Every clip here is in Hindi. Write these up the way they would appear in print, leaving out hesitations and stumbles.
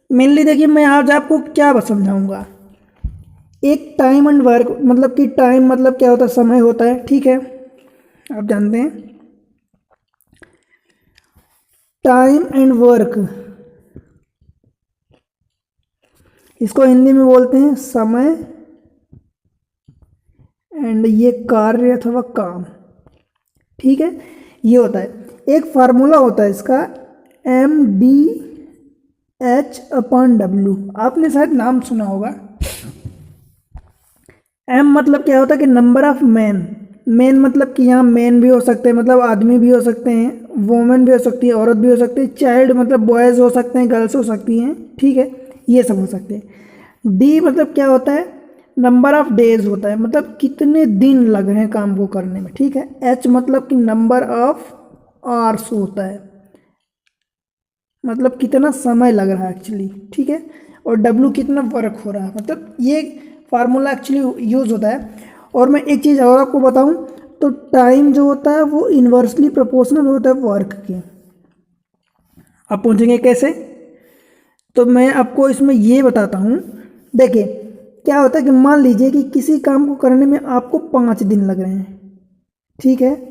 मेनली देखिए मैं आज आपको क्या समझाऊंगा। एक टाइम एंड वर्क मतलब कि टाइम मतलब क्या होता है, समय होता है, ठीक है, आप जानते हैं। टाइम एंड वर्क, इसको हिंदी में बोलते हैं समय एंड ये कार्य अथवा काम, ठीक है। ये होता है, एक फार्मूला होता है इसका, MDH/W, आपने शायद नाम सुना होगा। एम मतलब क्या होता है कि नंबर ऑफ मैन, मैन मतलब कि यहाँ मैन भी हो सकते हैं, मतलब आदमी भी हो सकते हैं, वोमेन भी हो सकती है, औरत भी हो सकती है, चाइल्ड मतलब बॉयज़ हो सकते हैं, गर्ल्स हो सकती हैं, ठीक है, ये सब हो सकते हैं। डी मतलब क्या होता है, नंबर ऑफ डेज होता है, मतलब कितने दिन लग रहे हैं काम को करने में, ठीक है। एच मतलब कि नंबर ऑफ आवर्स होता है, मतलब कितना समय लग रहा है एक्चुअली, ठीक है। और डब्लू कितना वर्क हो रहा है, मतलब ये फार्मूला एक्चुअली यूज़ होता है। और मैं एक चीज़ और आपको बताऊं, तो टाइम जो होता है वो इन्वर्सली प्रोपोर्शनल होता है वर्क के। आप पूछेंगे कैसे, तो मैं आपको इसमें ये बताता हूँ। देखिए क्या होता है कि मान लीजिए कि किसी काम को करने में आपको 5 दिन लग रहे हैं, ठीक है।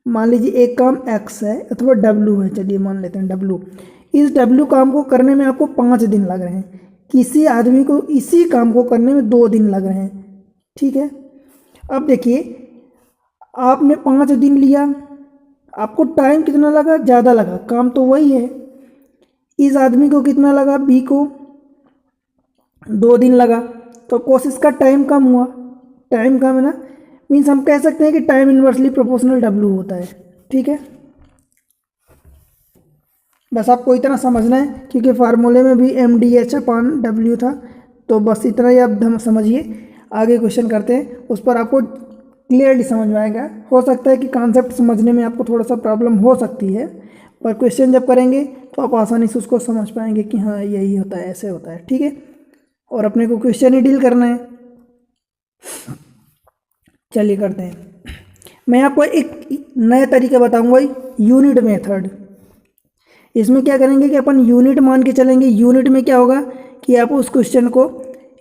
मान लीजिए एक काम x है अथवा w है, चलिए मान लेते हैं w। इस w काम को करने में आपको 5 दिन लग रहे हैं, किसी आदमी को इसी काम को करने में 2 दिन लग रहे हैं, ठीक है। अब देखिए आपने 5 दिन लिया, आपको टाइम कितना लगा, ज़्यादा लगा, काम तो वही है। इस आदमी को कितना लगा, b को 2 दिन लगा, तो कोशिश का टाइम कम हुआ, टाइम कम है ना, मीन्स हम कह सकते हैं कि टाइम इन्वर्सली प्रोपोर्शनल w होता है, ठीक है। बस आपको इतना समझना है, क्योंकि फार्मूले में भी MDH/W था, तो बस इतना ही आप समझिए। आगे क्वेश्चन करते हैं, उस पर आपको क्लियरली समझ में आएगा। हो सकता है कि कॉन्सेप्ट समझने में आपको थोड़ा सा प्रॉब्लम हो सकती है, पर क्वेश्चन जब करेंगे तो आप आसानी से उसको समझ पाएंगे कि हाँ यही होता है, ऐसे होता है, ठीक है। और अपने को क्वेश्चन ही डील करना है। चलिए करते हैं। मैं आपको एक नया तरीका बताऊंगा, यूनिट मेथड। इसमें क्या करेंगे कि अपन यूनिट मान के चलेंगे। यूनिट में क्या होगा कि आप उस क्वेश्चन को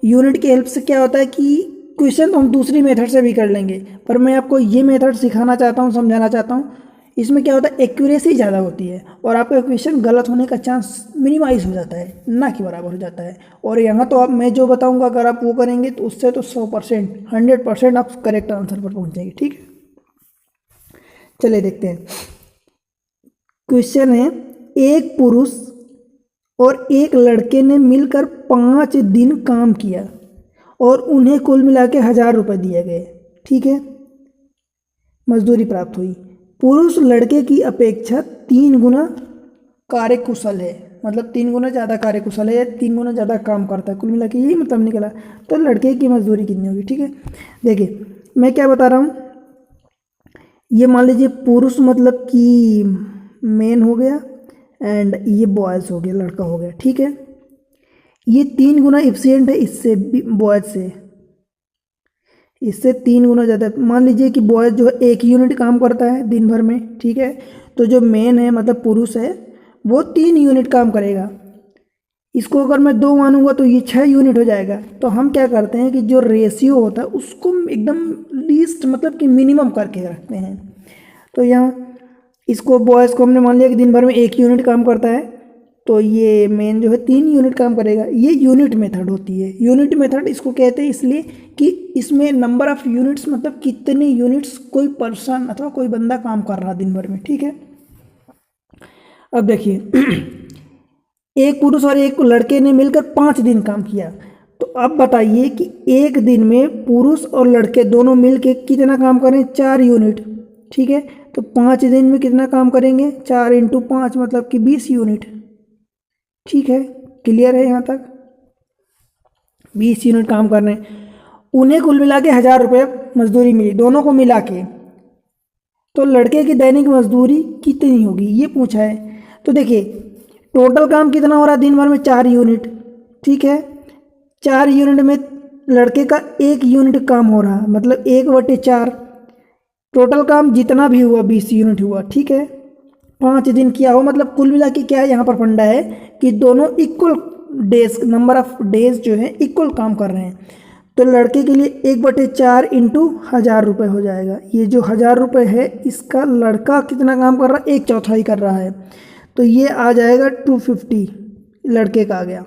यूनिट की हेल्प से, क्या होता है कि क्वेश्चन तो हम दूसरी मेथड से भी कर लेंगे, पर मैं आपको ये मेथड सिखाना चाहता हूँ, समझाना चाहता हूँ। इसमें क्या होता है, एक्यूरेसी ज़्यादा होती है और आपका क्वेश्चन गलत होने का चांस मिनिमाइज हो जाता है, ना कि बराबर हो जाता है। और यहाँ तो आप, मैं जो बताऊँगा अगर आप वो करेंगे तो उससे तो 100% 100% आप करेक्ट आंसर पर पहुँचेंगे, ठीक है। चलिए देखते हैं। क्वेश्चन है, एक पुरुष और एक लड़के ने मिलकर 5 दिन काम किया और उन्हें कुल मिला के 1000 रुपये दिए गए, ठीक है। मजदूरी प्राप्त हुई। पुरुष लड़के की अपेक्षा 3 गुना कार्यकुशल है, मतलब 3 गुना ज़्यादा कार्यकुशल है, 3 गुना ज़्यादा काम करता है, कुल मिला के यही मतलब निकला। तो लड़के की मजदूरी कितनी होगी, ठीक है। देखिए मैं क्या बता रहा हूँ, ये मान लीजिए पुरुष मतलब कि मेन हो गया एंड ये बॉयज़ हो गया, लड़का हो गया, ठीक है। ये 3 गुना इफिशियंट है इससे, बॉयज़ से, इससे 3 गुना ज़्यादा। मान लीजिए कि बॉयज़ जो है 1 यूनिट काम करता है दिन भर में, ठीक है। तो जो मेन है मतलब पुरुष है वो 3 यूनिट काम करेगा। इसको अगर मैं 2 मानूंगा तो ये 6 यूनिट हो जाएगा। तो हम क्या करते हैं कि जो रेशियो होता है उसको एकदम लीस्ट मतलब कि मिनिमम करके रखते हैं। तो यहाँ इसको बॉयज़ को हमने मान लिया कि दिन भर में 1 यूनिट काम करता है, तो ये मेन जो है 3 यूनिट काम करेगा। ये यूनिट मेथड होती है। यूनिट मेथड इसको कहते हैं इसलिए कि इसमें नंबर ऑफ यूनिट्स मतलब कितने यूनिट्स कोई पर्सन अथवा कोई बंदा काम कर रहा दिन भर में, ठीक है। अब देखिए एक पुरुष और एक लड़के ने मिलकर 5 दिन काम किया, तो अब बताइए कि एक दिन में पुरुष और लड़के दोनों मिलके कितना काम करें, 4 यूनिट, ठीक है। तो 5 दिन में कितना काम करेंगे, 4 × 5 मतलब कि 20 यूनिट, ठीक है। क्लियर है यहाँ तक, 20 यूनिट काम करने। उन्हें कुल मिला के 1000 रुपये मजदूरी मिली दोनों को मिला के। तो लड़के की दैनिक मजदूरी कितनी होगी ये पूछा है। तो देखिए टोटल काम कितना हो रहा है दिन भर में, 4 यूनिट, ठीक है। 4 यूनिट में लड़के का 1 यूनिट काम हो रहा, मतलब 1/4। टोटल काम जितना भी हुआ 20 यूनिट हुआ, ठीक है। 5 दिन किया हो, मतलब कुल मिला के क्या है यहाँ पर फंडा है कि दोनों equal days, number of days जो है इक्वल काम कर रहे हैं। तो लड़के के लिए 1/4 इंटू 1000 रुपये हो जाएगा। ये जो 1000 रुपये है इसका लड़का कितना काम कर रहा है, 1/4 कर रहा है, तो ये आ जाएगा 250 लड़के का आ गया।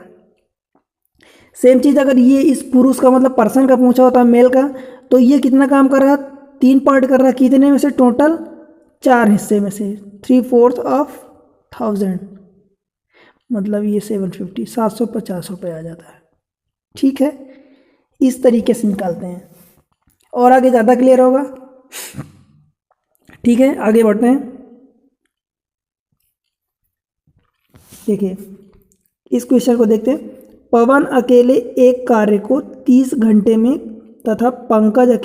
सेम चीज़ अगर ये इस पुरुष का मतलब पर्सन का पूछा होता मेल का, तो ये कितना काम कर रहा है, 3 पार्ट कर रहा है, कितने में से, टोटल 4 हिस्से में से 3/4 ऑफ 1000, मतलब ये 750 750 रुपये आ जाता है। ठीक है, इस तरीके से निकालते हैं और आगे ज़्यादा क्लियर होगा। ठीक है, आगे बढ़ते हैं। देखिए इस क्वेश्चन को देखते हैं। पवन अकेले एक कार्य को 30 घंटे में तथा पंकज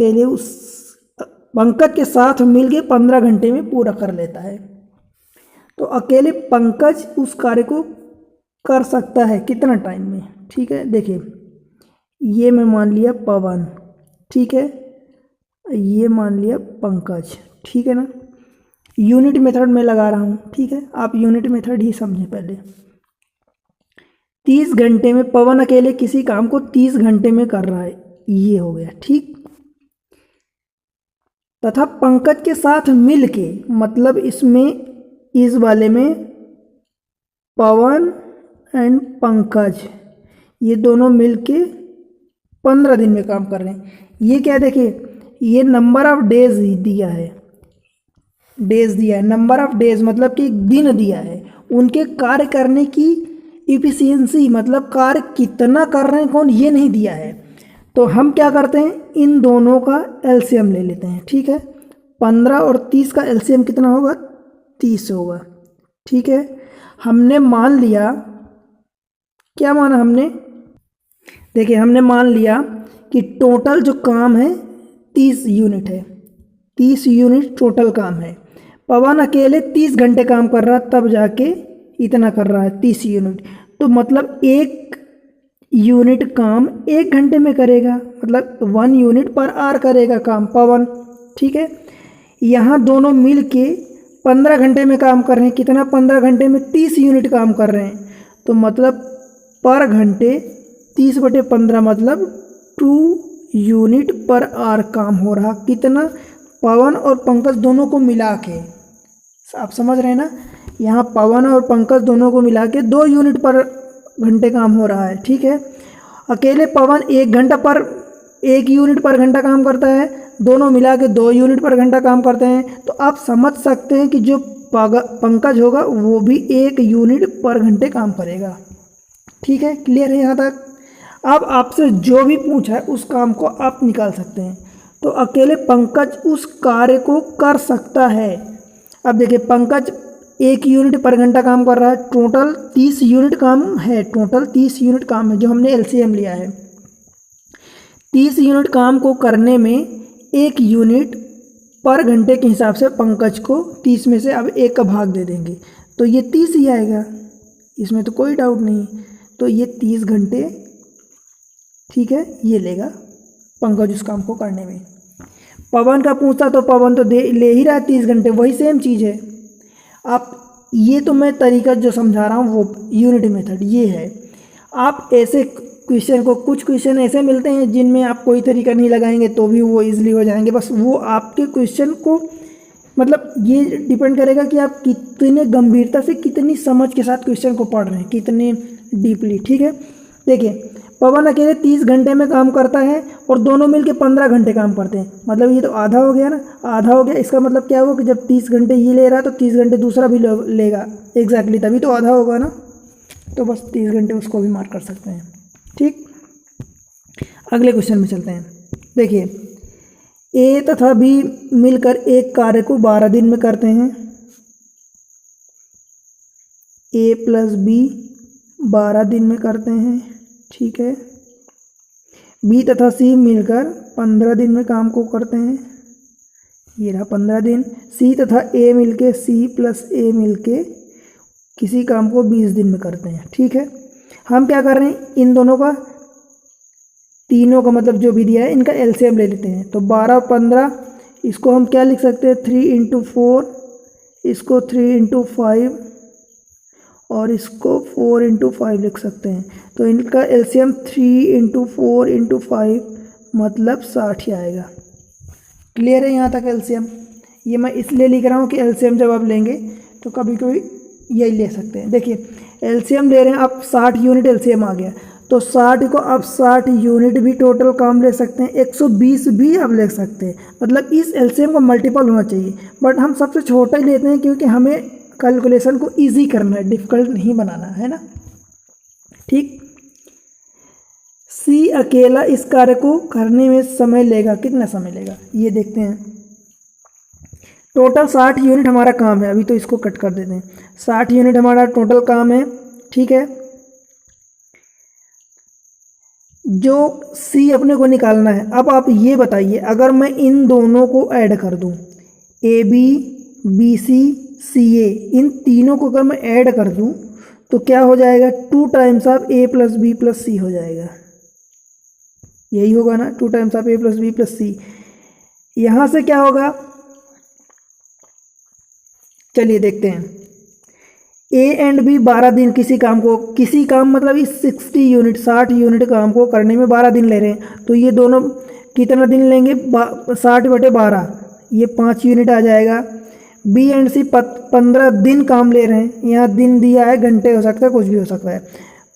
के साथ मिलकर 15 घंटे में पूरा कर लेता है। तो अकेले पंकज उस कार्य को कर सकता है कितना टाइम में। ठीक है, देखिए ये मैं मान लिया पवन, ठीक है, ये मान लिया पंकज, ठीक है ना। यूनिट मेथड में लगा रहा हूँ, ठीक है, आप यूनिट मेथड ही समझें पहले। 30 घंटे में पवन अकेले किसी काम को 30 घंटे में कर रहा है, ये हो गया, ठीक। तथा पंकज के साथ मिलके, मतलब इसमें इस वाले में पवन एंड पंकज ये दोनों मिलके 15 दिन में काम कर रहे हैं। ये क्या, देखिए ये नंबर ऑफ डेज दिया है, डेज दिया है, नंबर ऑफ डेज मतलब कि दिन दिया है, उनके कार्य करने की इफिशियंसी मतलब कार्य कितना कर रहे हैं कौन, ये नहीं दिया है। तो हम क्या करते हैं, इन दोनों का एलसीएम ले लेते हैं। ठीक है, 15 और 30 का एलसीएम कितना होगा, 30 होगा। ठीक है, हमने मान लिया, क्या माना हमने, देखिए हमने मान लिया कि टोटल जो काम है 30 यूनिट है, 30 यूनिट टोटल काम है। पवन अकेले 30 घंटे काम कर रहा तब जाके इतना कर रहा है 30 यूनिट, तो मतलब 1 यूनिट काम 1 घंटे में करेगा, मतलब 1 यूनिट पर आवर करेगा काम पवन। ठीक है, यहाँ दोनों मिल के 15 घंटे में काम कर रहे हैं, कितना, 15 घंटे में 30 यूनिट काम कर रहे हैं, तो मतलब पर घंटे 30/15 मतलब 2 यूनिट पर आवर काम हो रहा, कितना, पवन और पंकज दोनों को मिला के, आप समझ रहे हैं ना, यहाँ पवन और पंकज दोनों को मिला के 2 यूनिट पर घंटे काम हो रहा है। ठीक है, अकेले पवन 1 यूनिट पर घंटा काम करता है, दोनों मिला के 2 यूनिट पर घंटा काम करते हैं, तो आप समझ सकते हैं कि जो पंकज होगा वो भी 1 यूनिट पर घंटे काम करेगा। ठीक है, क्लियर है यहाँ तक। अब आपसे जो भी पूछा है उस काम को आप निकाल सकते हैं। तो अकेले पंकज उस कार्य को कर सकता है। अब देखिए पंकज 1 यूनिट पर घंटा काम कर रहा है, टोटल 30 यूनिट काम है, टोटल 30 यूनिट काम है जो हमने एलसीएम लिया है। 30 यूनिट काम को करने में 1 यूनिट पर घंटे के हिसाब से पंकज को 30 में से अब 1 का भाग दे देंगे, तो ये 30 ही आएगा, इसमें तो कोई डाउट नहीं। तो ये 30 घंटे, ठीक है, ये लेगा पंकज उस काम को करने में। पवन का पूछता तो पवन तो ले ही रहा है 30 घंटे, वही सेम चीज़ है। आप ये तो मैं तरीका जो समझा रहा हूँ वो यूनिट मेथड ये है। आप ऐसे क्वेश्चन को, कुछ क्वेश्चन ऐसे मिलते हैं जिनमें आप कोई तरीका नहीं लगाएंगे तो भी वो इजीली हो जाएंगे, बस वो आपके क्वेश्चन को, मतलब ये डिपेंड करेगा कि आप कितने गंभीरता से, कितनी समझ के साथ क्वेश्चन को पढ़ रहे हैं, कितने डीपली। ठीक है, देखिए पवन अकेले 30 घंटे में काम करता है और दोनों मिलके 15 घंटे काम करते हैं, मतलब ये तो आधा हो गया ना, आधा हो गया। इसका मतलब क्या होगा कि जब 30 घंटे ये ले रहा है तो 30 घंटे दूसरा भी लेगा, एग्जैक्टली, तभी तो आधा होगा ना, तो बस 30 घंटे उसको भी मार्क कर सकते हैं। ठीक, अगले क्वेश्चन में चलते हैं। देखिए ए तथा बी मिलकर एक कार्य को 12 दिन में करते हैं, ए प्लस बी 12 दिन में करते हैं। ठीक है, बी तथा सी मिलकर 15 दिन में काम को करते हैं, ये रहा 15 दिन। सी तथा ए मिलके, सी प्लस ए मिलके किसी काम को 20 दिन में करते हैं। ठीक है, हम क्या कर रहे हैं, इन दोनों का, तीनों का मतलब जो भी दिया है इनका एलसीएम ले लेते हैं। तो 12 और 15, इसको हम क्या लिख सकते हैं, 3 × 4, इसको 3 × 5 और इसको 4 × 5 लिख सकते हैं। तो इनका एलसीएम 3 × 4 × 5 मतलब 60 ही आएगा। क्लियर है यहाँ तक एलसीएम? ये मैं इसलिए लिख रहा हूँ कि एलसीएम जब आप लेंगे तो कभी कभी यही ले सकते हैं। देखिए एलसीएम ले रहे हैं आप, 60 यूनिट एलसीएम आ गया, तो 60 को आप 60 यूनिट भी टोटल काम ले सकते हैं, 120 भी आप ले सकते हैं। मतलब इस एलसीएम का मल्टीपल होना चाहिए, बट हम सबसे छोटा ही लेते हैं क्योंकि हमें कैलकुलेशन को इजी करना है, डिफिकल्ट नहीं बनाना है ना। ठीक। सी अकेला इस कार्य को करने में समय लेगा, कितना समय लेगा ये देखते हैं। टोटल 60 यूनिट हमारा काम है, अभी तो इसको कट कर देते हैं। 60 यूनिट हमारा टोटल काम है, ठीक है। जो सी अपने को निकालना है, अब आप ये बताइए अगर मैं इन दोनों को ऐड कर दूं, ए बी, बी सी, सी ए, इन तीनों को अगर मैं ऐड कर दूं तो क्या हो जाएगा, 2 times of A plus B plus C हो जाएगा। यही होगा ना, 2 times of A plus B plus C. यहां से क्या होगा, चलिए देखते हैं। ए एंड बी 12 दिन किसी काम मतलब इस 60 यूनिट काम को करने में 12 दिन ले रहे हैं, तो ये दोनों कितना दिन लेंगे, 60/12, ये 5 यूनिट आ जाएगा। बी एंड सी 15 दिन काम ले रहे हैं, यहाँ दिन दिया है, घंटे हो सकता है, कुछ भी हो सकता है,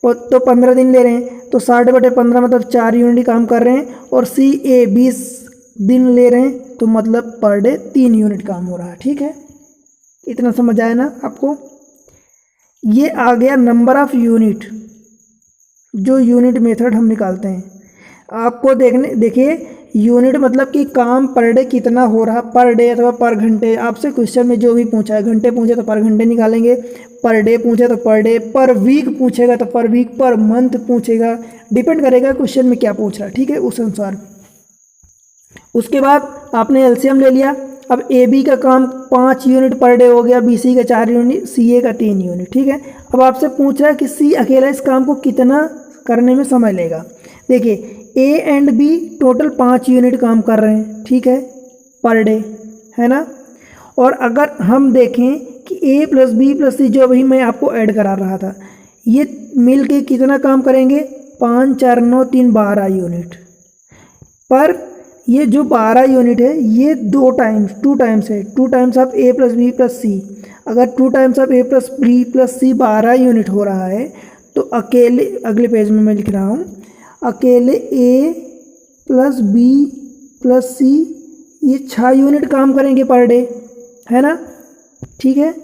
तो 15 दिन ले रहे हैं, तो 60/15 मतलब 4 यूनिट काम कर रहे हैं। और सी ए 20 दिन ले रहे हैं, तो मतलब पर डे 3 यूनिट काम हो रहा है। ठीक है, इतना समझ आया ना आपको। ये आ गया नंबर ऑफ यूनिट, जो यूनिट मेथड हम निकालते हैं। आपको देखिए यूनिट मतलब कि काम पर डे कितना हो रहा, पर डे अथवा पर घंटे। आपसे क्वेश्चन में जो भी पूछा है, घंटे पूछे तो पर घंटे निकालेंगे, पर डे पूछे तो पर डे, पर वीक पूछेगा तो पर वीक, पर मंथ पूछेगा, डिपेंड करेगा क्वेश्चन में क्या पूछ रहा है। ठीक है, उस अनुसार। उसके बाद आपने एलसीएम ले लिया। अब ए बी का काम 5 यूनिट पर डे हो गया, बी सी का 4 यूनिट, सी ए का 3 यूनिट। ठीक है, अब आपसे पूछ रहा है कि सी अकेला इस काम को कितना करने में समय लेगा। देखिए A and B total 5 unit काम कर रहे हैं, ठीक है, पर डे, है ना। और अगर हम देखें कि ए प्लस बी प्लस सी, जो अभी मैं आपको ऐड करा रहा था, ये मिल के कितना काम करेंगे, 5 4 9 3 12 यूनिट। पर ये जो 12 यूनिट है ये 2 टाइम्स है, 2 times of A plus B plus C. अगर 2 times of A plus B plus C 12 unit हो रहा है, तो अकेले, अगले पेज में मैं लिख रहा हूँ, अकेले ए प्लस बी प्लस सी ये 6 यूनिट काम करेंगे पर डे, है ना। ठीक है,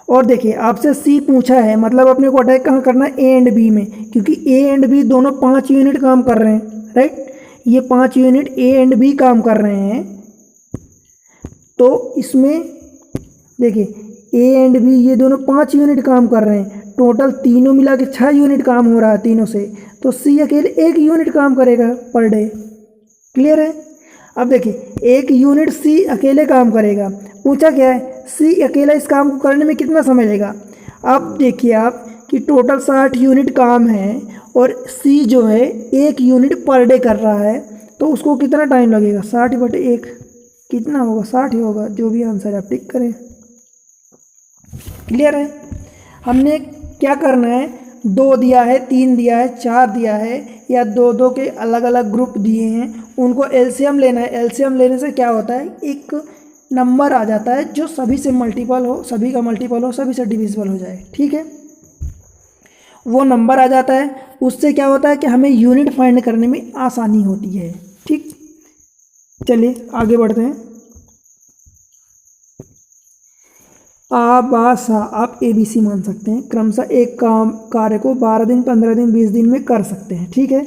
और देखिए आपसे सी पूछा है, मतलब अपने को अटैक कहाँ करना है, ए एंड बी में, क्योंकि ए एंड बी दोनों 5 यूनिट काम कर रहे हैं, राइट। ये 5 यूनिट ए एंड बी काम कर रहे हैं, तो इसमें देखिए ए एंड बी ये दोनों 5 यूनिट काम कर रहे हैं, टोटल तीनों मिला के 6 यूनिट काम हो रहा है तीनों से, तो सी अकेले 1 यूनिट काम करेगा पर डे। क्लियर है। अब देखिए 1 यूनिट सी अकेले काम करेगा, पूछा क्या है, सी अकेला इस काम को करने में कितना समय लेगा। अब देखिए आप कि टोटल 60 यूनिट काम है और सी जो है 1 यूनिट पर डे कर रहा है, तो उसको कितना टाइम लगेगा, 60/1 कितना होगा, 60 ही होगा, जो भी आंसर आप टिक करें। क्लियर है। हमने क्या करना है, 2 दिया है, 3 दिया है, 4 दिया है, या 2 के अलग अलग ग्रुप दिए हैं, उनको एलसीएम लेना है। एलसीएम लेने से क्या होता है, एक नंबर आ जाता है जो सभी से मल्टीपल हो, सभी का मल्टीपल हो, सभी से डिविजिबल हो जाए। ठीक है, वो नंबर आ जाता है, उससे क्या होता है कि हमें यूनिट फाइंड करने में आसानी होती है। ठीक, चलिए आगे बढ़ते हैं। आबासा आप ABC मान सकते हैं, क्रमशः एक कार्य को 12 दिन 15 दिन 20 दिन में कर सकते हैं। ठीक है,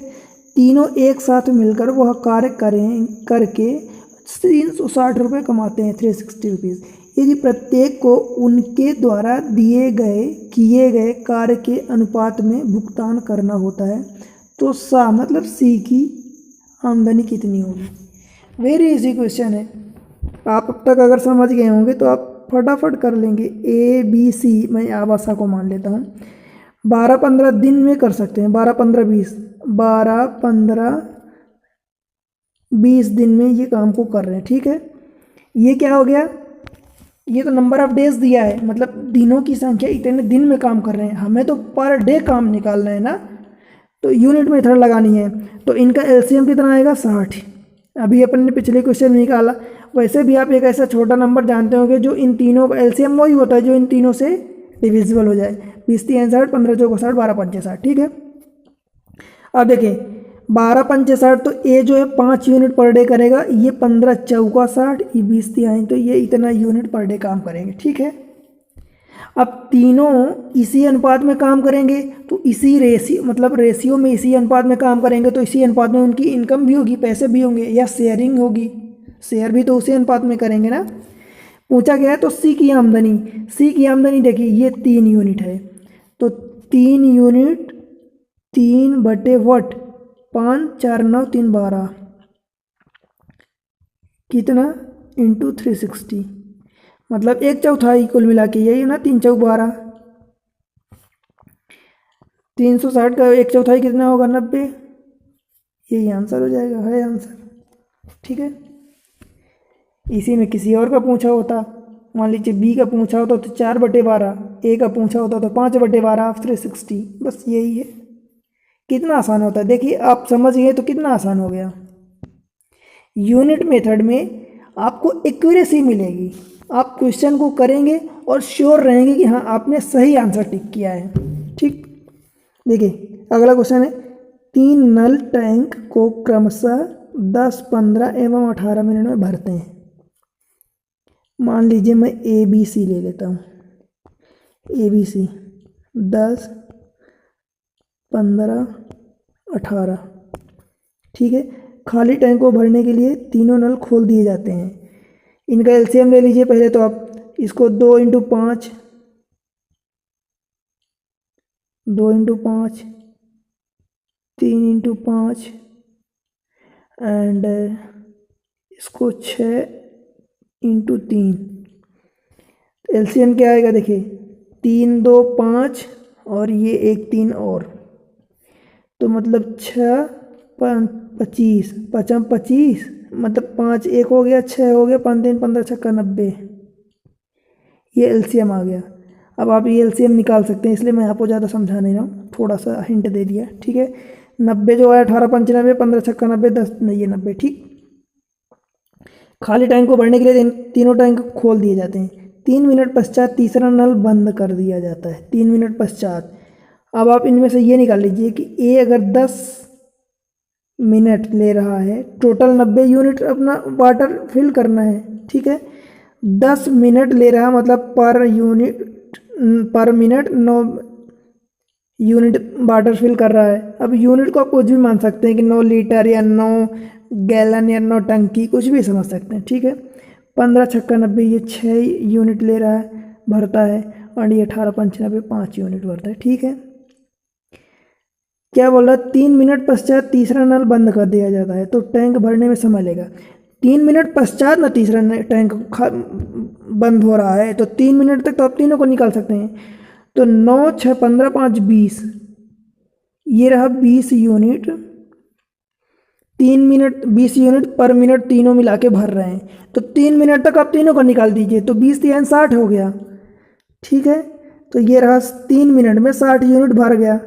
तीनों एक साथ मिलकर वह कार्य करके 360 रुपये कमाते हैं, 360 रुपीज़। यदि प्रत्येक को उनके द्वारा किए गए कार्य के अनुपात में भुगतान करना होता है, तो मतलब सी की आमदनी कितनी होगी। वेरी इजी क्वेश्चन है, आप अब तक अगर समझ गए होंगे तो आप फटाफट कर लेंगे। ABC मैं आबासा को मान लेता हूँ, 12-15 दिन में कर सकते हैं, 12-15-20 दिन में ये काम को कर रहे हैं। ठीक है, ये क्या हो गया, ये तो नंबर ऑफ डेज दिया है, मतलब दिनों की संख्या, इतने दिन में काम कर रहे हैं, हमें तो पर डे काम निकालना है ना, तो यूनिट मेथड लगानी है। तो इनका एलसीएम कितना आएगा 60, अभी अपन ने पिछले क्वेश्चन में निकाला। वैसे भी आप एक ऐसा छोटा नंबर जानते होंगे जो इन तीनों का एलसीएम वही होता है जो इन तीनों से डिविजिबल हो जाए। 20 3 60, 15 चौको 60, 12 पंचे 60, ठीक है। अब देखिए 12 पंचे 60, तो ये जो है 5 यूनिट पर डे करेगा, ये 15 चौका 60, ये 20 तिहाई, तो ये इतना यूनिट पर डे काम करेंगे, ठीक है। अब तीनों इसी अनुपात में काम करेंगे, तो इसी रेशियो, मतलब रेशियो में इसी अनुपात में काम करेंगे, तो इसी अनुपात में उनकी इनकम भी होगी, पैसे भी होंगे, या शेयरिंग होगी, शेयर भी तो उसी अनुपात में करेंगे ना। पूछा गया है तो सी की आमदनी, सी की आमदनी देखिए ये 3 यूनिट है, तो 3 यूनिट 3 बटे वट 5 4 9 3 12, कितना इंटू 360, मतलब 1/4 कुल मिला के यही है ना, 3 चौक 12, 360 का 1/4 कितना होगा 90, यही आंसर हो जाएगा, है आंसर, ठीक है। इसी में किसी और का पूछा होता, मान लीजिए बी का पूछा होता तो 4/12, ए का पूछा होता तो 5/12 360, बस यही है। कितना आसान होता है, देखिए आप समझ गए तो कितना आसान हो गया। यूनिट मेथड में आपको एक्यूरेसी मिलेगी, आप क्वेश्चन को करेंगे और श्योर रहेंगे कि हाँ आपने सही आंसर टिक किया है, ठीक। देखिए अगला क्वेश्चन है, 3 नल टैंक को क्रमशः 10 15 एवं 18 मिनट में भरते हैं। मान लीजिए मैं ए बी सी ले लेता हूँ, ए बी सी 10 15 18, ठीक है। खाली टैंक को भरने के लिए तीनों नल खोल दिए जाते हैं। इनका एलसीएम ले लीजिए पहले, तो आप इसको 2 × 5 2 × 5 3 × 5 एंड इसको 6 × 3, एलसीएम क्या आएगा देखिए, 3 2 5 और ये एक 3 और, तो मतलब 6 5 25 5 25, मतलब 5 1 हो गया, 6 हो गया, 5 3 15 6 90, ये एलसीएम आ गया। अब आप ये एलसीएम निकाल सकते हैं, इसलिए मैं आपको ज़्यादा समझा नहीं रहा हूँ, थोड़ा सा हिंट दे दिया, ठीक है। 90 जो है 18 5 90, 15 6 90, 10 नहीं, ये 90, ठीक। खाली टैंक को भरने के लिए तीनों टैंक खोल दिए जाते हैं। 3 मिनट पश्चात तीसरा नल बंद कर दिया जाता है, 3 मिनट पश्चात। अब आप इनमें से ये निकाल लीजिए कि ए अगर 10 मिनट ले रहा है, टोटल 90 यूनिट अपना वाटर फिल करना है, ठीक है। 10 मिनट ले रहा मतलब पर मिनट 9 यूनिट वाटर फिल कर रहा है। अब यूनिट को आप कुछ भी मान सकते हैं कि 9 लीटर या 9 गैलन या 9 टंकी, कुछ भी समझ सकते हैं, ठीक है। 15 6 90, ये 6 यूनिट ले रहा है, भरता है, और ये 18 5 90 5 यूनिट भरता है, ठीक है। क्या बोल रहा है, 3 मिनट पश्चात तीसरा नल बंद कर दिया जाता है, तो टैंक भरने में समय लेगा। 3 मिनट पश्चात ना तीसरा टैंक बंद हो रहा है, तो 3 मिनट तक तो आप तीनों को निकाल सकते हैं। तो 9 6 15 5 20, ये रहा 20 यूनिट, 3 मिनट 20 यूनिट पर मिनट तीनों मिला के भर रहे हैं, तो 3 मिनट तक आप तीनों को निकाल दीजिए, तो 20 3 60 हो गया, ठीक है। तो ये रहा 3 मिनट में 60 यूनिट भर गया।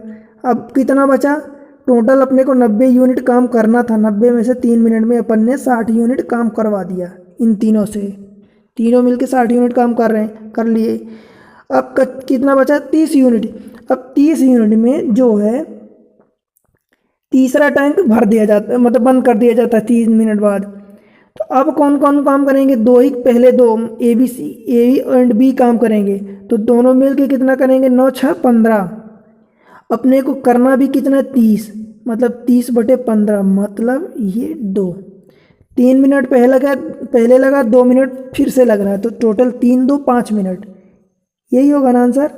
अब कितना बचा, टोटल अपने को 90 यूनिट काम करना था, 90 में से 3 मिनट में अपन ने 60 यूनिट काम करवा दिया इन तीनों से, तीनों मिलके 60 यूनिट काम कर रहे हैं, कर लिए। अब कितना बचा, 30 यूनिट। अब 30 यूनिट में जो है तीसरा टैंक भर दिया जाता है, मतलब बंद कर दिया जाता है 3 मिनट बाद। तो अब कौन कौन काम करेंगे, दो ही, पहले दो A B C, A and B काम करेंगे, तो दोनों मिलके कितना करेंगे, 9 6 15। अपने को करना भी कितना, 30, मतलब 30/15, मतलब ये 2। 3 मिनट पहले लगा 2 मिनट फिर से लग रहा है, तो टोटल 3 2 5 मिनट, यही होगा ना आंसर।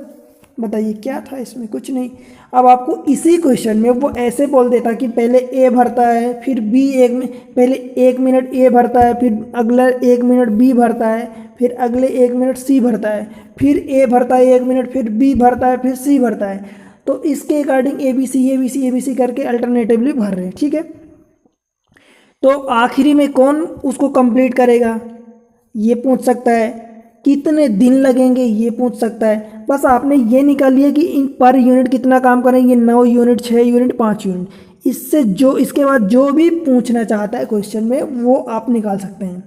बताइए क्या था इसमें, कुछ नहीं। अब आपको इसी क्वेश्चन में वो ऐसे बोल देता कि पहले ए भरता है, फिर बी पहले 1 मिनट ए भरता है, फिर अगला 1 मिनट बी भरता है, फिर अगले 1 मिनट सी भरता है, फिर ए भरता है 1 मिनट, फिर बी भरता है, फिर सी भरता है। तो इसके अकॉर्डिंग ए बी सी करके अल्टरनेटिवली भर रहे हैं, ठीक है। तो आखिरी में कौन उसको कंप्लीट करेगा, ये पूछ सकता है। कितने दिन लगेंगे ये पूछ सकता है। बस आपने ये निकाल लिया कि इन पर यूनिट कितना काम करेंगे, 9 यूनिट, 6 यूनिट, 5 यूनिट। इससे जो इसके बाद जो भी पूछना चाहता है क्वेश्चन में वो आप निकाल सकते हैं।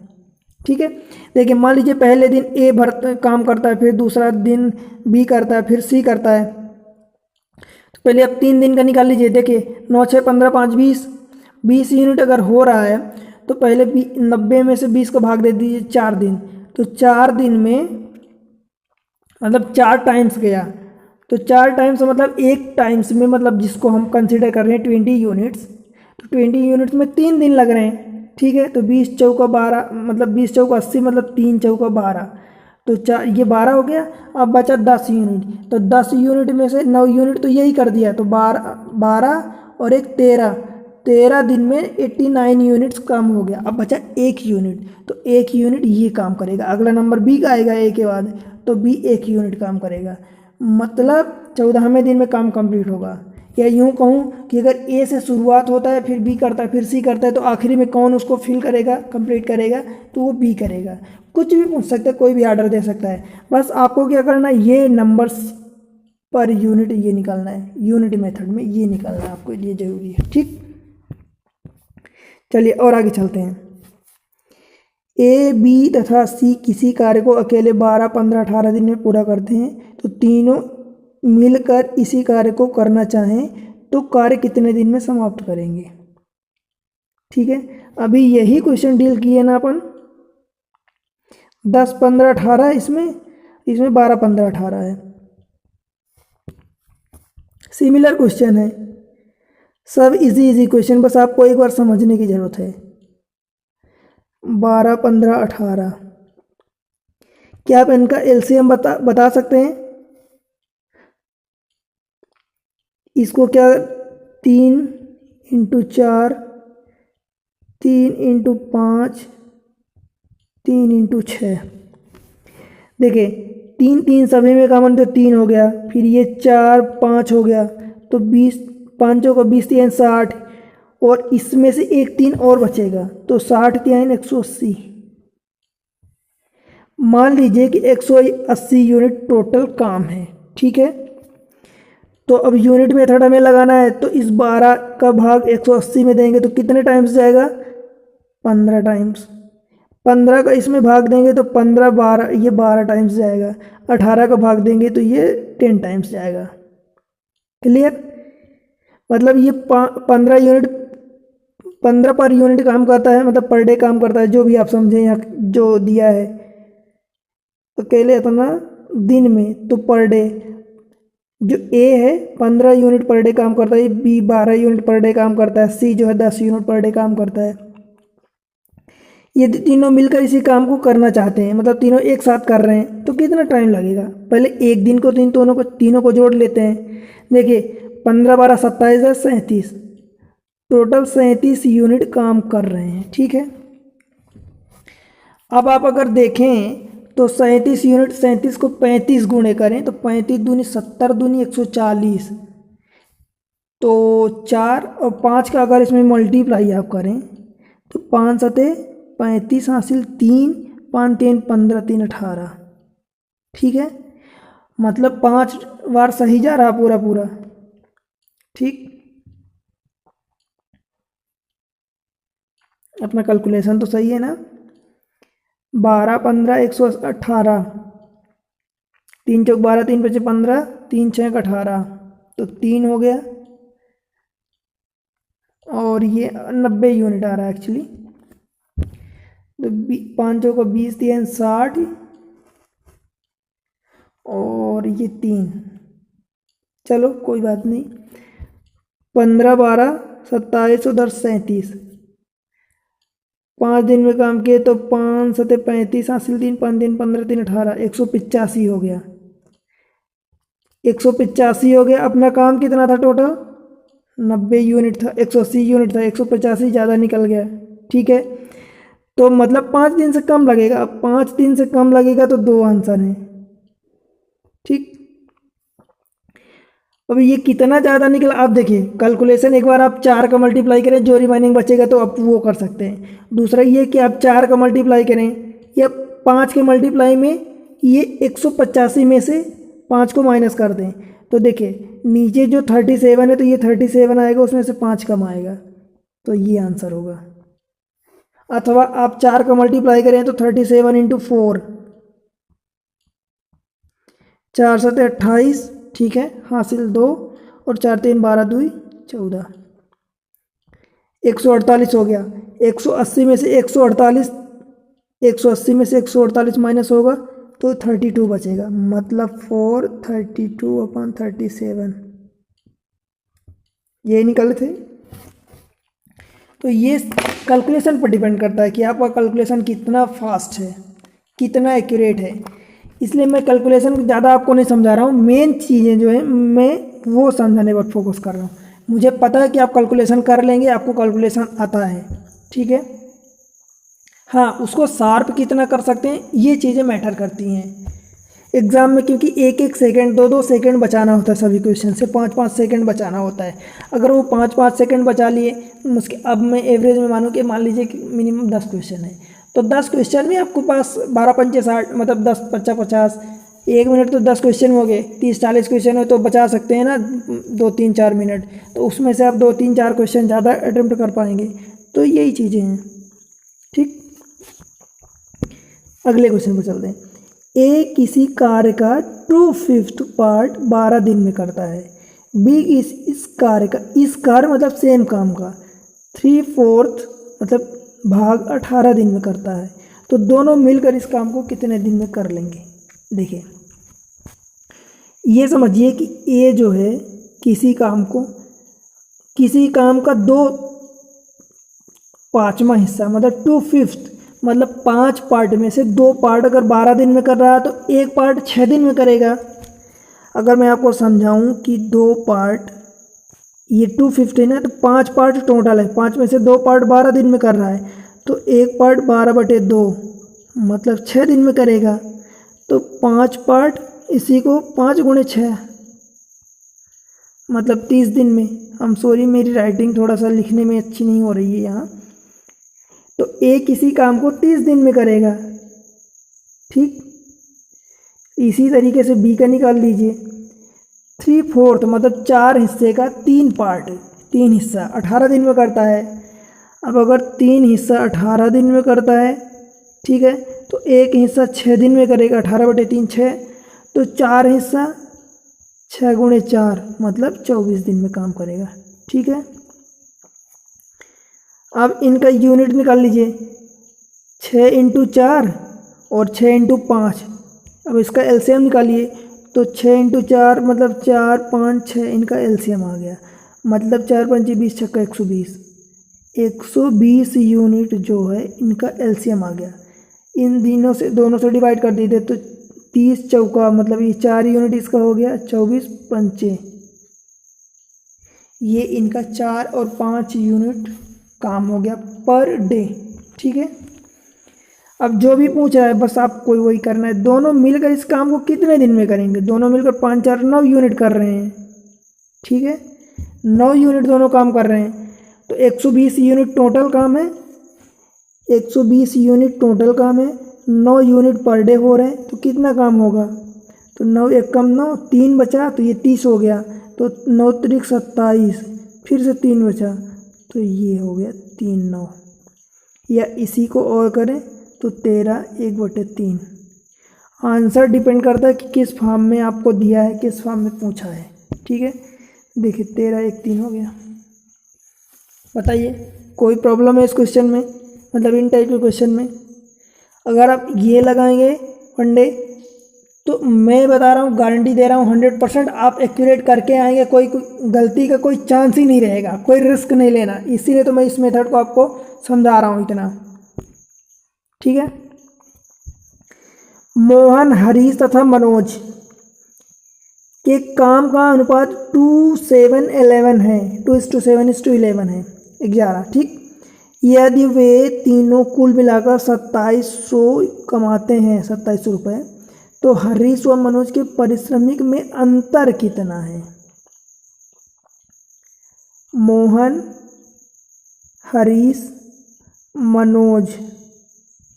ठीक है, देखिए मान लीजिए पहले दिन ए काम करता है, फिर दूसरा दिन बी करता है, फिर सी करता है। तो पहले आप 3 दिन का निकाल लीजिए। देखिए 9 6 15 5 20 यूनिट अगर हो रहा है तो पहले 90 में से 20 को भाग दे दीजिए 4 दिन। तो 4 दिन में मतलब 4 टाइम्स गया, तो 4 टाइम्स मतलब एक टाइम्स में मतलब जिसको हम कंसिडर कर रहे हैं 20 यूनिट्स, तो 20 यूनिट्स में 3 दिन लग रहे हैं। ठीक है, तो 20 चौका 12 मतलब 20 चौका 80 मतलब 3 चौका 12, तो ये 12 हो गया। अब बचा 10 यूनिट, तो 10 यूनिट में से 9 यूनिट तो यही कर दिया, तो 12 और एक 13 दिन में 89 यूनिट्स काम हो गया। अब बचा 1 यूनिट, तो 1 यूनिट ये काम करेगा। अगला नंबर बी का आएगा ए के बाद, तो बी 1 यूनिट काम करेगा, मतलब 14वें दिन में काम कंप्लीट होगा। या यूँ कहूँ कि अगर ए से शुरुआत होता है, फिर बी करता है, फिर सी करता है, तो आखिरी में कौन उसको फिल करेगा, कंप्लीट करेगा, तो वो बी करेगा। कुछ भी पूछ सकता है, कोई भी आर्डर दे सकता है। बस आपको क्या करना है, ये नंबर्स पर यूनिट ये निकालना है, यूनिट मेथड में ये निकालना है आपको, ये जरूरी है। ठीक, चलिए और आगे चलते हैं। ए बी तथा सी किसी कार्य को अकेले 12 15 18 दिन में पूरा करते हैं, तो तीनों मिलकर इसी कार्य को करना चाहें तो कार्य कितने दिन में समाप्त करेंगे। ठीक है, अभी यही क्वेश्चन डील किए ना अपन, 10 15 18, इसमें 12 15 18 है। सिमिलर क्वेश्चन है, सब इजी क्वेश्चन, बस आपको एक बार समझने की जरूरत है। 12 15 18, क्या आप इनका एलसीएम बता सकते हैं? इसको क्या 3 × 4, 3 × 5, 3 × 6, देखिए 3 3 सभी में कॉमन, तो 3 हो गया, फिर ये 4 5 हो गया, तो 20 5 को 20 3 60, और इसमें से एक 3 और बचेगा, तो 60 3 180। मान लीजिए कि 180 यूनिट टोटल काम है। ठीक है, तो अब यूनिट मेथड हमें लगाना है, तो इस 12 का भाग 180 में देंगे तो कितने टाइम्स जाएगा, 15 टाइम्स। 15 का इसमें भाग देंगे तो 15 12, ये 12 टाइम्स जाएगा। 18 का भाग देंगे तो ये 10 टाइम्स जाएगा। क्लियर, मतलब ये 15 यूनिट, 15 पर यूनिट काम करता है, मतलब पर डे काम करता है, जो भी आप समझें यहाँ जो दिया है। अकेले इतना दिन में, तो पर डे जो ए है 15 यूनिट पर डे काम करता है, बी 12 यूनिट पर डे काम करता है, सी जो है 10 यूनिट पर डे काम करता है। ये तीनों मिलकर इसी काम को करना चाहते हैं, मतलब तीनों एक साथ कर रहे हैं, तो कितना टाइम लगेगा। पहले एक दिन को तीनों को जोड़ लेते हैं। देखिए 15 12 27 है 37, टोटल 37 यूनिट काम कर रहे हैं। ठीक है, अब आप अगर देखें तो 37 यूनिट, 37 को 35 गुणे करें तो 35 दूनी 70 दूनी 140, तो 4 और 5 का अगर इसमें मल्टीप्लाई आप करें तो 5 सते 35 हासिल 3, 5 3 15 3 18। ठीक है, मतलब 5 बार सही जा रहा पूरा पूरा। ठीक, अपना कैलकुलेशन तो सही है ना। 12 15 118, 3 चौक 12 3 5 15, 3 6 18, तो 3 हो गया, और ये 90 यूनिट आ रहा है एक्चुअली। तो 5 चौक 20 3 60, और ये 3, चलो कोई बात नहीं। 15 12 27 उधर 37, 5 दिन में काम किए तो 5 सते 35 हासिल 3 5 दिन 15 3 18, 185 हो गया। 185 हो गया। अपना काम कितना था टोटल, 90 यूनिट था, 180 यूनिट था, 185 ज़्यादा निकल गया। ठीक है, तो मतलब 5 दिन से कम लगेगा। अब 5 दिन से कम लगेगा तो 2 आंसर हैं। ठीक, अब ये कितना ज़्यादा निकला आप देखिए, कैलकुलेशन एक बार आप 4 का मल्टीप्लाई करें, जो रिमाइनिंग बचेगा तो आप वो कर सकते हैं। दूसरा ये कि आप 4 का मल्टीप्लाई करें या 5 के मल्टीप्लाई में ये 185 में से 5 को माइनस कर दें तो देखिए नीचे जो 37 है तो ये 37 आएगा, उसमें से 5 कम आएगा, तो ये आंसर होगा। अथवा आप 4 का मल्टीप्लाई करें तो 37 इंटू 4, 4 7 28, ठीक है, हासिल 2, और 4 3 12 2 14, 148 हो गया। 180 में से 148, 180 में से 148 माइनस होगा तो 32 बचेगा, मतलब 432/37 ये निकले थे। तो ये कैलकुलेशन पर डिपेंड करता है कि आपका कैलकुलेशन कितना फास्ट है, कितना एक्यूरेट है। इसलिए मैं कैलकुलेशन ज़्यादा आपको नहीं समझा रहा हूँ, मेन चीज़ें जो है मैं वो समझाने पर फोकस कर रहा हूँ। मुझे पता है कि आप कैलकुलेशन कर लेंगे, आपको कैलकुलेशन आता है, ठीक है। हाँ, उसको शार्प कितना कर सकते हैं ये चीज़ें मैटर करती हैं एग्ज़ाम में, क्योंकि 1 सेकंड 2 सेकंड बचाना होता है, सभी क्वेश्चन से 5 सेकंड बचाना होता है। अगर वो 5 सेकंड बचा लिए, मुश्किल, अब मैं एवरेज में मानूँ कि मान लीजिए कि मिनिमम 10 क्वेश्चन है, तो 10 क्वेश्चन में आपके पास 12 पंचे 60, मतलब 10 55 50, 1 मिनट तो 10 क्वेश्चन हो गए, 30-40 क्वेश्चन है तो बचा सकते हैं ना 2-3-4 मिनट, तो उसमें से आप 2-3-4 क्वेश्चन ज़्यादा अटेम्प्ट कर पाएंगे। तो यही चीज़ें हैं, ठीक। अगले क्वेश्चन पर चलते हैं। ए किसी कार्य का 2/5 पार्ट 12 दिन में करता है। बी इस कार्य मतलब सेम काम का 3/4 मतलब भाग 18 दिन में करता है, तो दोनों मिलकर इस काम को कितने दिन में कर लेंगे। देखिए ये समझिए कि ए जो है किसी काम का 2/5 हिस्सा मतलब 2/5 मतलब 5 पार्ट में से 2 पार्ट अगर 12 दिन में कर रहा है तो 1 पार्ट 6 दिन में करेगा। अगर मैं आपको समझाऊं कि 2 पार्ट, ये 2/5 है तो 5 पार्ट टोटल है, 5 में से 2 पार्ट 12 दिन में कर रहा है, तो 1 पार्ट 12/2 मतलब 6 दिन में करेगा। तो 5 पार्ट, इसी को 5 गुणे 6 मतलब 30 दिन में। हम सॉरी, मेरी राइटिंग थोड़ा सा लिखने में अच्छी नहीं हो रही है यहाँ। तो ए किसी काम को 30 दिन में करेगा, ठीक। इसी तरीके से बी का निकाल लीजिए। 3/4 मतलब 4 हिस्से का 3 पार्ट, 3 हिस्सा 18 दिन में करता है। अब अगर 3 हिस्सा 18 दिन में करता है, ठीक है, तो 1 हिस्सा 6 दिन में करेगा, 18/3 6, तो 4 हिस्सा 6 गुणे 4 मतलब 24 दिन में काम करेगा, ठीक है। अब इनका यूनिट निकाल लीजिए, 6 × 4 और 6 × 5। अब इसका एलसीएम निकालिए, तो 6 × 4 मतलब 4 5 6, इनका एलसीएम आ गया, मतलब 4 5 20 6 120, 120 यूनिट जो है इनका एलसीएम आ गया। इन दोनों से डिवाइड कर दीजिए तो 30 चौका मतलब ये 4 यूनिट इसका हो गया, 24 पंचे, ये इनका 4 और 5 यूनिट काम हो गया पर डे, ठीक है। अब जो भी पूछ रहा है बस आपको वही करना है। दोनों मिलकर इस काम को कितने दिन में करेंगे, दोनों मिलकर 5 4 9 यूनिट कर रहे हैं, ठीक है, 9 यूनिट दोनों काम कर रहे हैं, तो 120 यूनिट टोटल काम है, 120 यूनिट टोटल काम है, 9 यूनिट पर डे हो रहे हैं, तो कितना काम होगा, तो 9 1 कम 9 3 बचा तो ये 30 हो गया, तो 9 3 27, फिर से 3 बचा तो ये हो गया 3 9, या इसी को और करें तो 13 1/3। आंसर डिपेंड करता है कि किस फॉर्म में आपको दिया है, किस फॉर्म में पूछा है, ठीक है। देखिए 13 1 3 हो गया। बताइए कोई प्रॉब्लम है इस क्वेश्चन में, मतलब इन टाइप के क्वेश्चन में। अगर आप ये लगाएंगे वनडे तो मैं बता रहा हूँ, गारंटी दे रहा हूँ 100% आप एक्यूरेट करके आएंगे, कोई गलती का कोई चांस ही नहीं रहेगा, कोई रिस्क नहीं लेना। इसीलिए तो मैं इस मेथड को आपको समझा रहा हूँ इतना, ठीक है। मोहन हरीश तथा मनोज के काम का अनुपात 2:7:11 है, 2:7:11 है, 11, ठीक। यदि वे तीनों कुल मिलाकर 2700 कमाते हैं, 2700 रुपये, तो हरीश व मनोज के पारिश्रमिक में अंतर कितना है। मोहन हरीश मनोज,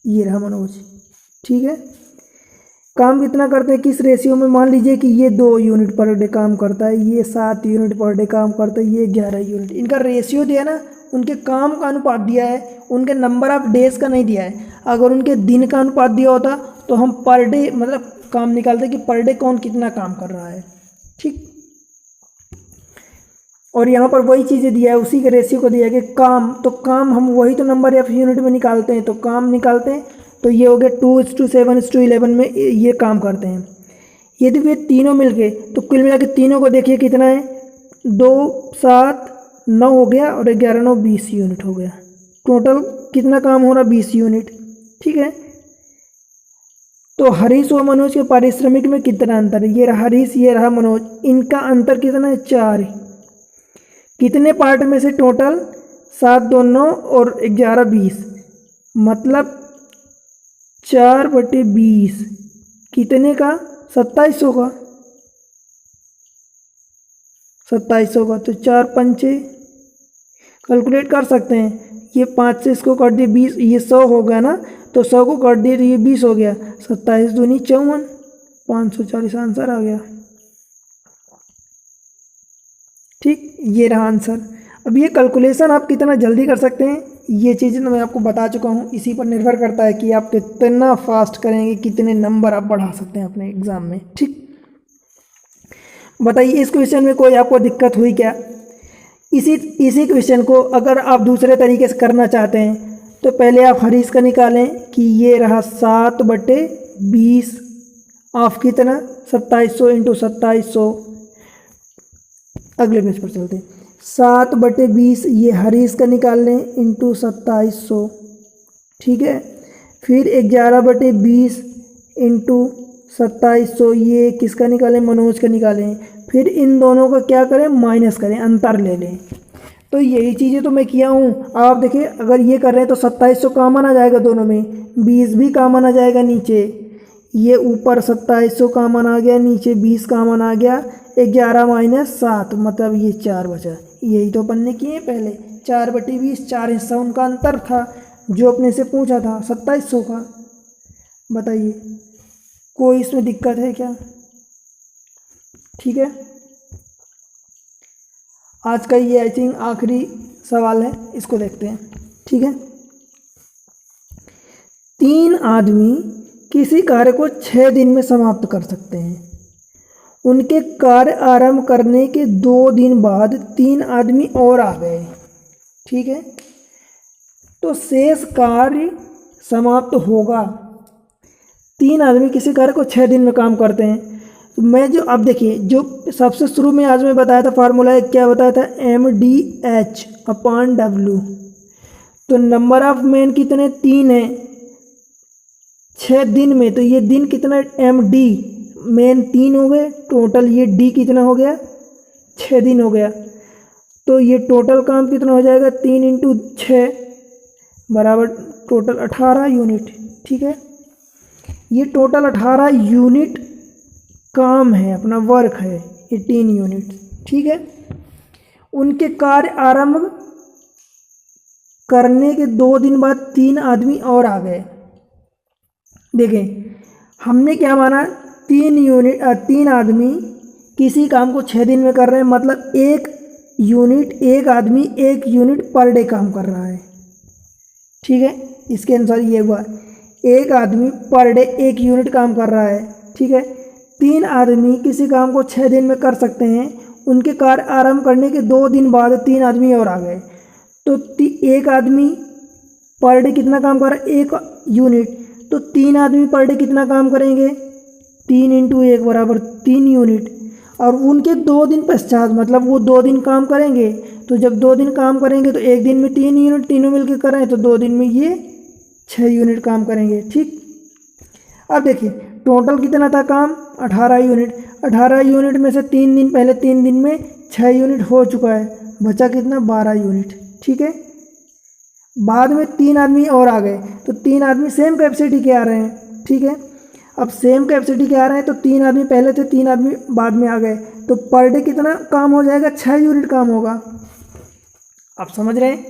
ये रहा मनोज, ठीक है। काम कितना करते हैं किस रेशियो में, मान लीजिए कि ये 2 यूनिट पर डे काम करता है, ये 7 यूनिट पर डे काम करता है, ये 11 यूनिट। इनका रेशियो दिया ना, उनके काम का अनुपात दिया है, उनके नंबर ऑफ डेज का नहीं दिया है। अगर उनके दिन का अनुपात दिया होता तो हम पर डे मतलब काम निकालते कि पर डे कौन कितना काम कर रहा है, ठीक। और यहाँ पर वही चीज़ें दिया है, उसी के रेशियो को दिया है कि काम, तो काम हम वही तो नंबर ऑफ यूनिट में निकालते हैं, तो काम निकालते हैं तो ये हो गया 2:7:11 में ये काम करते हैं। यदि वे तीनों मिल गए तो कुल मिला के तीनों को देखिए कितना है, 2 7 9 हो गया और 11 9 20 यूनिट हो गया। टोटल कितना काम हो रहा, 20 यूनिट, ठीक है। तो हरीश और मनोज के पारिश्रमिक में कितना अंतर है, ये रहा हरीश, ये रहा मनोज, इनका अंतर कितना है, 4। कितने पार्ट में से, टोटल 7 2 9 और 11 20, मतलब 4/20 कितने का, 2700 का, 2700 का। तो 4 पंचे कैलकुलेट कर सकते हैं, ये 5 से इसको काट दिए 20, ये 100 हो गया ना, तो 100 को काट दिए तो ये 20 हो गया, 27 दूनी 54, 540 आंसर आ गया, ठीक। ये रहा आंसर। अब ये कैलकुलेशन आप कितना जल्दी कर सकते हैं, ये चीज़ें मैं आपको बता चुका हूँ, इसी पर निर्भर करता है कि आप कितना फास्ट करेंगे, कितने नंबर आप बढ़ा सकते हैं अपने एग्ज़ाम में, ठीक। बताइए इस क्वेश्चन में कोई आपको दिक्कत हुई क्या। इसी क्वेश्चन को अगर आप दूसरे तरीके से करना चाहते हैं तो पहले आप हरीश का निकालें कि ये रहा 7/20 ऑफ कितना, 2700 इंटू 2700। अगले पेज पर चलते हैं, 7/20 ये हरीश का निकाल लें इंटू 2700, ठीक है। फिर 11/20 इंटू 2700, ये किसका निकालें, मनोज का निकालें। फिर इन दोनों का क्या करें, माइनस करें, अंतर ले लें। तो यही चीज़ें तो मैं किया हूँ। आप देखिए अगर ये कर रहे हैं तो 2700 कॉमन आ जाएगा दोनों में, 20 भी कॉमन आ जाएगा नीचे, ये ऊपर 2700 कॉमन आ गया, नीचे 20 कॉमन आ गया, 11 - 7 मतलब ये 4 बचा। यही तो अपन ने किए पहले, 4/20, 4 हिस्सा उनका अंतर था जो अपने से पूछा था 2700 का। बताइए कोई इसमें दिक्कत है क्या, ठीक है। आज का ये आई थिंक आखिरी सवाल है, इसको देखते हैं, ठीक है। 3 आदमी किसी कार्य को 6 दिन में समाप्त कर सकते हैं। उनके कार्य आरंभ करने के 2 दिन बाद 3 आदमी और आ गए, ठीक है। तो शेष कार्य समाप्त होगा। 3 आदमी किसी कार्य को 6 दिन में काम करते हैं। तो मैं जो अब देखिए जो सबसे शुरू में आज मैं बताया था फार्मूला है, क्या बताया था, MDH/W। तो नंबर ऑफ मैन कितने, 3 है 6 दिन में, तो ये दिन कितना, MD मेन 3 हो गए टोटल, ये D कितना हो गया, 6 दिन हो गया। तो ये टोटल काम कितना हो जाएगा, 3 × 6 बराबर टोटल 18 यूनिट, ठीक है। ये टोटल 18 यूनिट काम है, अपना वर्क है 18 यूनिट, ठीक है। उनके कार्य आरंभ करने के 2 दिन बाद 3 आदमी और आ गए। देखें हमने क्या माना, 3 आदमी किसी काम को 6 दिन में कर रहे हैं, मतलब एक आदमी 1 यूनिट पर डे काम कर रहा है, ठीक है। इसके अनुसार ये हुआ, 1 आदमी पर डे 1 यूनिट काम कर रहा है, ठीक है। 3 आदमी किसी काम को 6 दिन में कर सकते हैं। उनके कार्य आरंभ करने के 2 दिन बाद 3 आदमी और आ गए। तो 1 आदमी पर डे कितना काम कर रहा है, 1 यूनिट। तो 3 आदमी पर डे कितना काम करेंगे, 3 × 1 बराबर 3 यूनिट। और उनके 2 दिन पश्चात, मतलब वो 2 दिन काम करेंगे, तो जब 2 दिन काम करेंगे तो एक दिन में 3 यूनिट तीनों मिलकर करें तो 2 दिन में ये 6 यूनिट काम करेंगे, ठीक। अब देखिए टोटल कितना था काम, 18 यूनिट। 18 यूनिट में से 3 दिन पहले 3 दिन में 6 यूनिट हो चुका है, बचा कितना, 12 यूनिट, ठीक है। बाद में 3 आदमी और आ गए, तो 3 आदमी सेम कैपेसिटी के आ रहे हैं, ठीक है। अब सेम कैपेसिटी के आ रहे हैं तो 3 आदमी पहले थे, 3 आदमी बाद में आ गए, तो पर डे कितना काम हो जाएगा, 6 यूनिट काम होगा। आप समझ रहे हैं,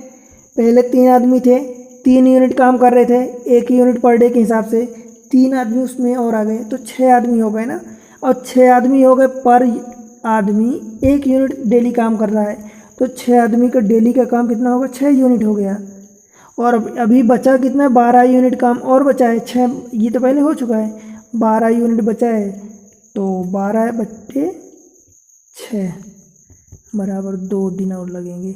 पहले 3 आदमी थे, 3 यूनिट काम कर रहे थे 1 यूनिट पर डे के हिसाब से। 3 आदमी उसमें और आ गए तो 6 आदमी हो गए ना। और 6 आदमी हो गए, पर आदमी 1 यूनिट डेली काम कर रहा है, तो 6 आदमी का डेली का काम कितना होगा, 6 यूनिट हो गया। और अभी बचा कितना है, 12 यूनिट काम और बचा है। 6 ये तो पहले हो चुका है, 12 यूनिट बचा है, तो 12/6 बराबर 2 दिन और लगेंगे।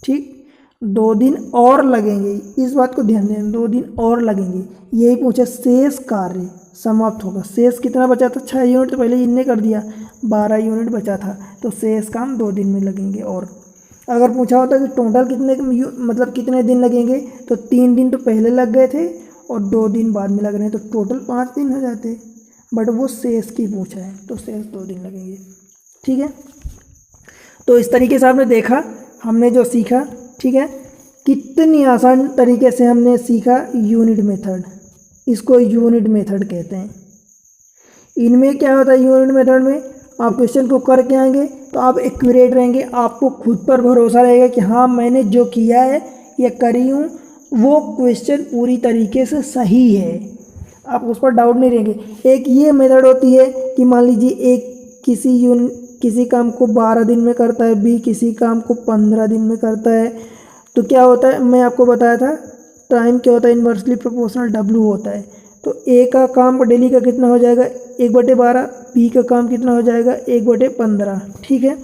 ठीक, 2 दिन और लगेंगे, इस बात को ध्यान दें, 2 दिन और लगेंगे। यही पूछा, शेष कार्य समाप्त होगा। शेष कितना बचा था, 6 यूनिट तो पहले इनने कर दिया, 12 यूनिट बचा था, तो शेष काम 2 दिन में लगेंगे। और अगर पूछा होता कि टोटल कितने मतलब कितने दिन लगेंगे, तो 3 दिन तो पहले लग गए थे और 2 दिन बाद में लग रहे हैं, तो टोटल 5 दिन हो जाते। बट वो शेष की पूछा है, तो शेष 2 दिन लगेंगे। ठीक है, तो इस तरीके से आपने देखा, हमने जो सीखा, ठीक है, कितनी आसान तरीके से हमने सीखा यूनिट मेथड। इसको यूनिट मेथड कहते हैं। इनमें क्या होता है, यूनिट मेथड में आप क्वेश्चन को करके आएंगे तो आप एक्यूरेट रहेंगे, आपको खुद पर भरोसा रहेगा कि हाँ मैंने जो किया है या करी हूँ वो क्वेश्चन पूरी तरीके से सही है, आप उस पर डाउट नहीं रहेंगे। एक ये मेथड होती है कि मान लीजिए एक किसी काम को 12 दिन में करता है, बी किसी काम को 15 दिन में करता है, तो क्या होता है, मैं आपको बताया था टाइम क्या होता है, इन्वर्सली प्रोपोर्शनल W होता है। तो ए का काम डेली का कितना हो जाएगा, 1/12, बी का काम कितना हो जाएगा, 1/15। ठीक है,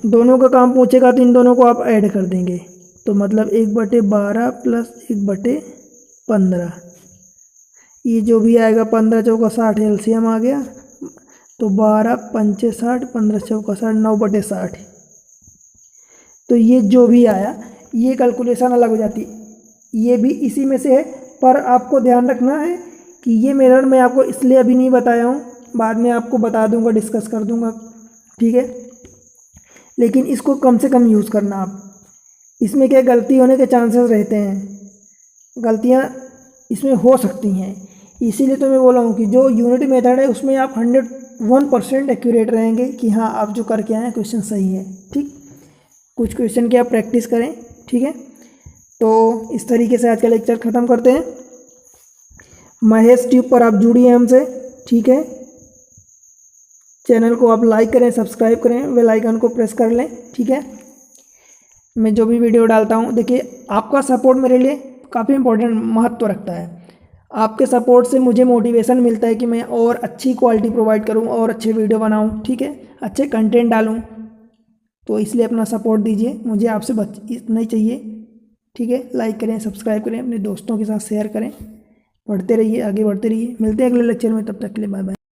दोनों का काम पूछेगा तो इन दोनों को आप ऐड कर देंगे, तो मतलब 1/12 प्लस 1/15, ये जो भी आएगा 15 चौका 60 एलसीएम आ गया, तो 12 पंचे 60, 15 चौका 60, 9/60। तो ये जो भी आया ये कैलकुलेशन अलग हो जाती, ये भी इसी में से है। पर आपको ध्यान रखना है कि ये मेथड मैं आपको इसलिए अभी नहीं बताया हूँ, बाद में आपको बता दूंगा, डिस्कस कर दूंगा। ठीक है, लेकिन इसको कम से कम यूज़ करना आप। इसमें क्या गलती होने के चांसेस रहते हैं, गलतियाँ इसमें हो सकती हैं, इसीलिए तो मैं बोला हूँ कि जो यूनिट मेथड है उसमें आप 101% एक्यूरेट रहेंगे कि हाँ आप जो करके आए हैं क्वेश्चन सही है। ठीक, कुछ क्वेश्चन की आप प्रैक्टिस करें। ठीक है, तो इस तरीके से आज का लेक्चर ख़त्म करते हैं। महेश ट्यूब पर आप जुड़िए हमसे। ठीक है, चैनल को आप लाइक करें, सब्सक्राइब करें, बेल आइकन को प्रेस कर लें। ठीक है, मैं जो भी वीडियो डालता हूँ, देखिए आपका सपोर्ट मेरे लिए काफ़ी इम्पोर्टेंट महत्व रखता है। आपके सपोर्ट से मुझे मोटिवेशन मिलता है कि मैं और अच्छी क्वालिटी प्रोवाइड करूँ और अच्छे वीडियो बनाऊँ। ठीक है, अच्छे कंटेंट डालूँ, तो इसलिए अपना सपोर्ट दीजिए, मुझे आपसे इतना ही चाहिए। ठीक है, लाइक करें, सब्सक्राइब करें, अपने दोस्तों के साथ शेयर करें, पढ़ते रहिए, आगे बढ़ते रहिए। मिलते हैं अगले लेक्चर में, तब तक के लिए बाय बाय।